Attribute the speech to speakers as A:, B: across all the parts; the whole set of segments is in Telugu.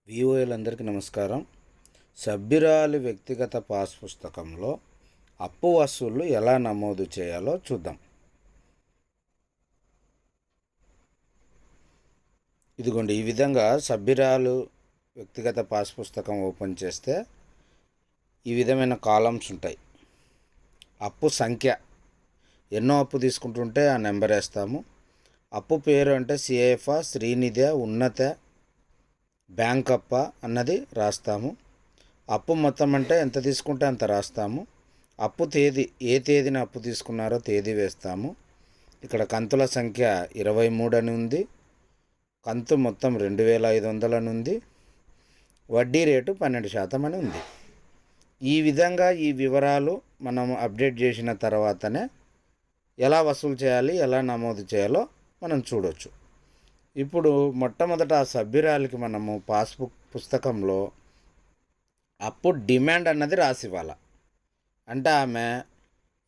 A: విఓఏలందరికీ నమస్కారం. సభ్యురాలి వ్యక్తిగత పాస్ పుస్తకంలో అప్పు వసూళ్లు ఎలా నమోదు చేయాలో చూద్దాం. ఇదిగోండి, ఈ విధంగా సభ్యురాలు వ్యక్తిగత పాస్ పుస్తకం ఓపెన్ చేస్తే ఈ విధమైన కాలమ్స్ ఉంటాయి. అప్పు సంఖ్య, ఎన్నో అప్పు తీసుకుంటుంటే ఆ నెంబర్ వేస్తాము. అప్పు పేరు అంటే సిఐఎఫ్, శ్రీనిధి, ఉన్నత, బ్యాంక్ అప్ప అన్నది రాస్తాము. అప్పు మొత్తం అంటే ఎంత తీసుకుంటే అంత రాస్తాము. అప్పు తేదీ, ఏ తేదీన అప్పు తీసుకున్నారో తేదీ వేస్తాము. ఇక్కడ కంతుల సంఖ్య 23 అని ఉంది. కంతు మొత్తం 2500 అని ఉంది. వడ్డీ రేటు 12% అని ఉంది. ఈ విధంగా ఈ వివరాలు మనం అప్డేట్ చేసిన తర్వాతనే ఎలా వసూలు చేయాలి, ఎలా నమోదు చేయాలో మనం చూడవచ్చు. ఇప్పుడు మొట్టమొదట ఆ సభ్యురాలికి మనము పాస్బుక్ పుస్తకంలో అప్పు డిమాండ్ అన్నది రాసివ్వాలి. అంటే ఆమె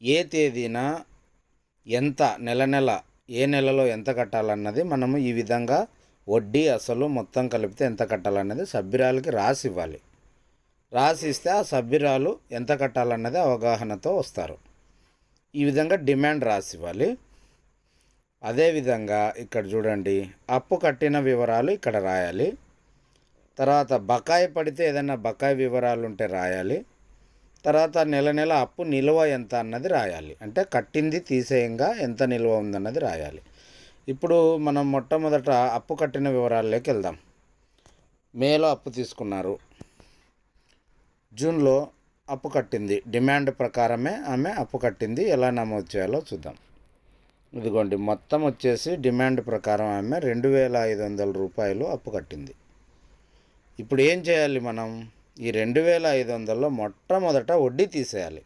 A: ఏ తేదీన ఎంత, నెల ఏ నెలలో ఎంత కట్టాలన్నది మనము ఈ విధంగా వడ్డీ అసలు మొత్తం కలిపితే ఎంత కట్టాలన్నది సభ్యురాలికి రాసివ్వాలి. రాసిస్తే ఆ సభ్యురాలు ఎంత కట్టాలన్నది అవగాహనతో వస్తారు. ఈ విధంగా డిమాండ్ రాసివ్వాలి. అదేవిధంగా ఇక్కడ చూడండి, అప్పు కట్టిన వివరాలు ఇక్కడ రాయాలి. తర్వాత బకాయి పడితే ఏదైనా బకాయి వివరాలు ఉంటే రాయాలి. తర్వాత నెల అప్పు నిల్వ ఎంత అన్నది రాయాలి. అంటే కట్టింది తీసేయంగా ఎంత నిల్వ ఉందన్నది రాయాలి. ఇప్పుడు మనం మొట్టమొదట అప్పు కట్టిన వివరాల్లోకి వెళ్దాం. మేలో అప్పు తీసుకున్నారు, జూన్లో అప్పు కట్టింది. డిమాండ్ ప్రకారమే ఆమె అప్పు కట్టింది. ఎలా నమోదు చేయాలో చూద్దాం. ఇదిగోండి, మొత్తం వచ్చేసి డిమాండ్ ప్రకారం ఆమె 2500 రూపాయలు అప్పు కట్టింది. ఇప్పుడు ఏం చేయాలి, మనం ఈ 2500లో మొట్టమొదట వడ్డీ తీసేయాలి.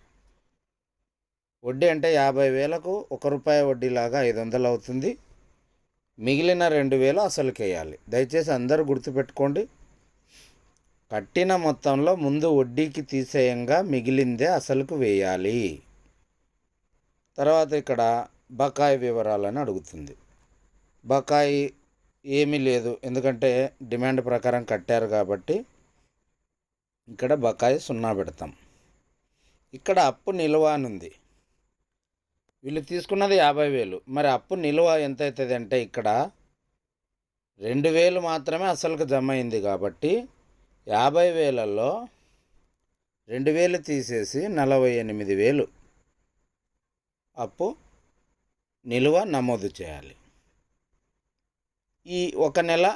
A: వడ్డీ అంటే 50,000కు ₹1 వడ్డీలాగా 500 అవుతుంది. మిగిలిన 2000 అసలుకి వేయాలి. దయచేసి అందరూ గుర్తుపెట్టుకోండి, కట్టిన మొత్తంలో ముందు వడ్డీకి తీసేయంగా మిగిలిందే అసలుకు వేయాలి. తర్వాత ఇక్కడ బకాయి వివరాలని అడుగుతుంది. బకాయి ఏమీ లేదు, ఎందుకంటే డిమాండ్ ప్రకారం కట్టారు కాబట్టి ఇక్కడ బకాయి 0 పెడతాం. ఇక్కడ అప్పు నిల్వ అని ఉంది. వీళ్ళు తీసుకున్నది 50,000. మరి అప్పు నిల్వ ఎంత అవుతుంది అంటే ఇక్కడ 2,000 మాత్రమే అసలుకు జమ అయింది కాబట్టి 50,000లో 2,000 తీసేసి 48,000 అప్పు నిల్వ నమోదు చేయాలి. ఈ ఒక నెల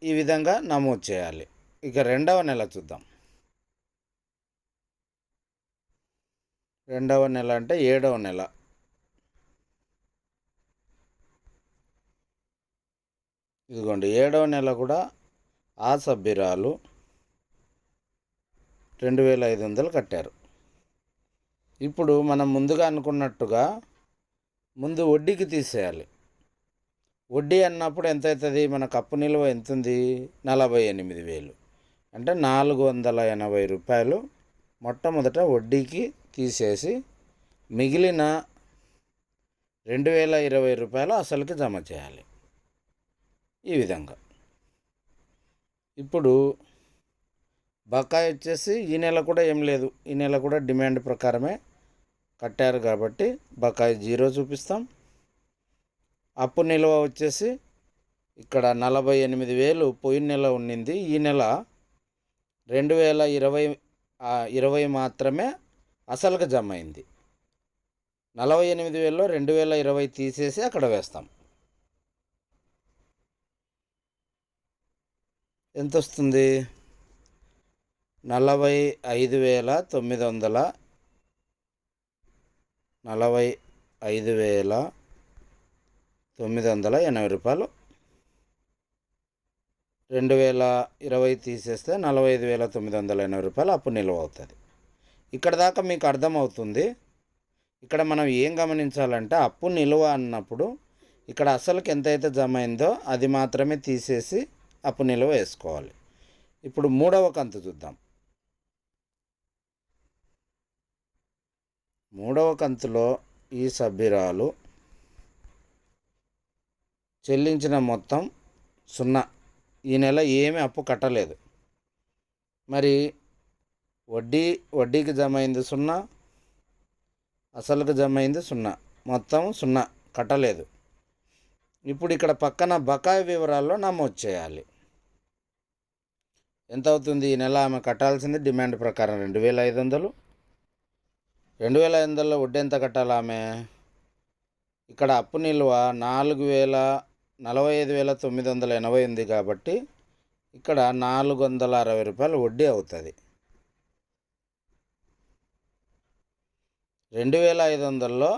A: ఈ విధంగా నమోదు చేయాలి. ఇక రెండవ నెల చూద్దాం. రెండవ నెల అంటే 7వ నెల. ఇదిగోండి, 7వ నెల కూడా ఆ సభ్యురాలు 2500 కట్టారు. ఇప్పుడు మనం ముందుగా అనుకున్నట్టుగా ముందు వడ్డీకి తీసేయాలి. వడ్డీ అన్నప్పుడు ఎంత అవుతుంది, మనకు అప్పు నిల్వ ఎంత ఉంది, 48,000. అంటే 480 రూపాయలు మొట్టమొదట వడ్డీకి తీసేసి మిగిలిన 2,020 రూపాయలు అసలుకి జమ చేయాలి. ఈ విధంగా ఇప్పుడు బకాయి వచ్చేసి ఈ నెల కూడా ఏం లేదు, ఈ నెల కూడా డిమాండ్ ప్రకారమే కట్టారు కాబట్టి బకాయి 0 చూపిస్తాం. అప్పు నిల్వ వచ్చేసి ఇక్కడ 48,000 పోయిన నెల ఉండింది. ఈ నెల 2020 మాత్రమే అసలుగా జమ అయింది. 48,000లో 2020 తీసేసి అక్కడ వేస్తాం. ఎంత వస్తుంది, 45,900. 45,980 రూపాయలు. 2020 తీసేస్తే 45,980 రూపాయలు అప్పు నిల్వ అవుతుంది. ఇక్కడ దాకా మీకు అర్థమవుతుంది. ఇక్కడ మనం ఏం గమనించాలంటే అప్పు నిల్వ అన్నప్పుడు ఇక్కడ అసలుకి ఎంతైతే జమ అయిందో అది మాత్రమే తీసేసి అప్పు నిల్వ వేసుకోవాలి. ఇప్పుడు 3వ కంతు చూద్దాం. 3వ కంతులో ఈ సభ్యురాలు చెల్లించిన మొత్తం 0. ఈ నెల ఏమీ అప్పు కట్టలేదు. మరి వడ్డీకి జమ అయింది 0, అసలుకు జమ అయింది 0, మొత్తం 0 కట్టలేదు. ఇప్పుడు ఇక్కడ పక్కన బకాయి వివరాల్లో నమోదు చేయాలి. ఎంత అవుతుంది? ఈ నెల ఆమె కట్టాల్సింది డిమాండ్ ప్రకారం 2500. 2500లో వడ్డీ ఎంత కట్టాలి ఆమె? ఇక్కడ అప్పు నిల్వ 45,980 ఉంది కాబట్టి ఇక్కడ 460 రూపాయలు వడ్డీ అవుతుంది. 2500లో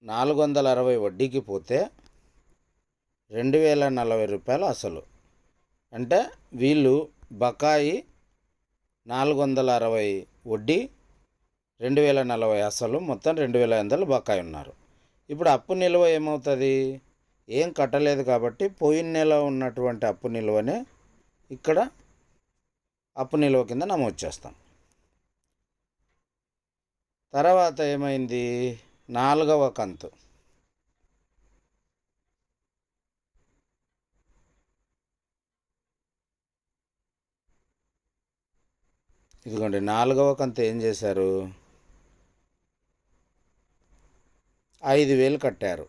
A: 460 వడ్డీకి పోతే 2040 రూపాయలు అసలు. అంటే వీళ్ళు బకాయి 460 వడ్డీ, 2040 అసలు, మొత్తం 2500 బకాయి ఉన్నారు. ఇప్పుడు అప్పు నిల్వ ఏమవుతుంది? ఏం కట్టలేదు కాబట్టి పోయిన నెల ఉన్నటువంటి అప్పు నిల్వనే ఇక్కడ అప్పు నిల్వ కింద నమోదు చేస్తాం. తర్వాత ఏమైంది? 4వ కంతు. ఇదిగోండి 4వ కంతు ఏం చేశారు? 5,000 కట్టారు.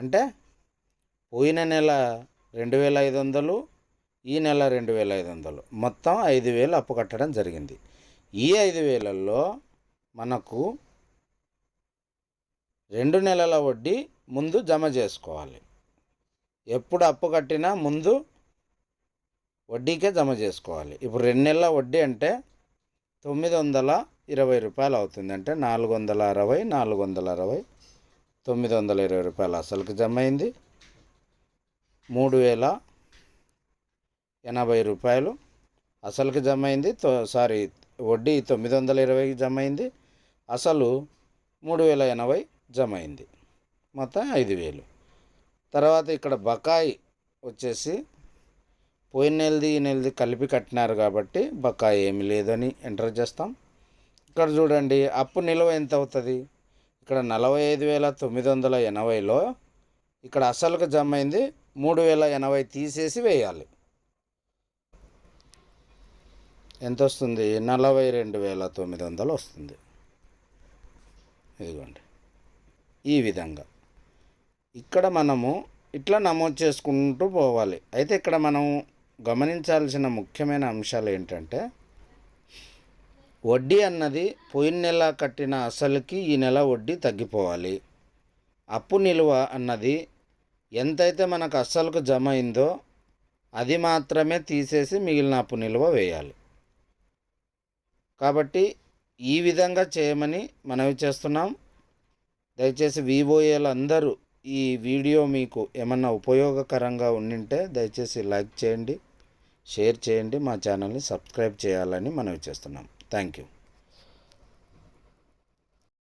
A: అంటే పోయిన నెల 2,500, ఈ నెల 2,500, మొత్తం 5,000 అప్పు కట్టడం జరిగింది. ఈ 5,000లో మనకు 2 నెలల వడ్డీ ముందు జమ చేసుకోవాలి. ఎప్పుడు అప్పు కట్టినా ముందు వడ్డీకే జమ చేసుకోవాలి. ఇప్పుడు 2 నెలల వడ్డీ అంటే 920 రూపాయలు అవుతుంది. అంటే 460, 920 రూపాయలు అసలుకి జమ అయింది. 3,080 రూపాయలు అసలుకి జమ అయింది. వడ్డీ 920కి జమ అయింది, అసలు 3,080 జమ అయింది, మొత్తం 5,000. తర్వాత ఇక్కడ బకాయి వచ్చేసి పోయిన నెలది ఈ నెలది కలిపి కట్టినారు కాబట్టి బకాయి ఏమి లేదని ఎంటర్ చేస్తాం. ఇక్కడ చూడండి అప్పు నిల్వ ఎంత అవుతుంది? ఇక్కడ 45,980లో ఇక్కడ అసలుకు జమ అయింది 3,080 తీసేసి వేయాలి. ఎంత వస్తుంది? 42,900 వస్తుంది. ఇదిగోండి ఈ విధంగా ఇక్కడ మనము ఇట్లా నమోదు చేసుకుంటూ పోవాలి. అయితే ఇక్కడ మనం గమనించాల్సిన ముఖ్యమైన అంశాలు ఏంటంటే, వడ్డీ అన్నది పోయిన నెల కట్టిన అసలుకి ఈ నెల వడ్డీ తగ్గిపోవాలి. అప్పు నిల్వ అన్నది ఎంతైతే మనకు అస్సలుకు జమ అయిందో అది మాత్రమే తీసేసి మిగిలిన అప్పు నిల్వ వేయాలి. కాబట్టి ఈ విధంగా చేయమని మనవి చేస్తున్నాం. దయచేసి వివోఏలు అందరూ ఈ వీడియో మీకు ఏమన్నా ఉపయోగకరంగా ఉండింటే దయచేసి లైక్ చేయండి, షేర్ చేయండి, మా ఛానల్ని సబ్స్క్రైబ్ చేయాలని మనవి చేస్తున్నాం. Thank you.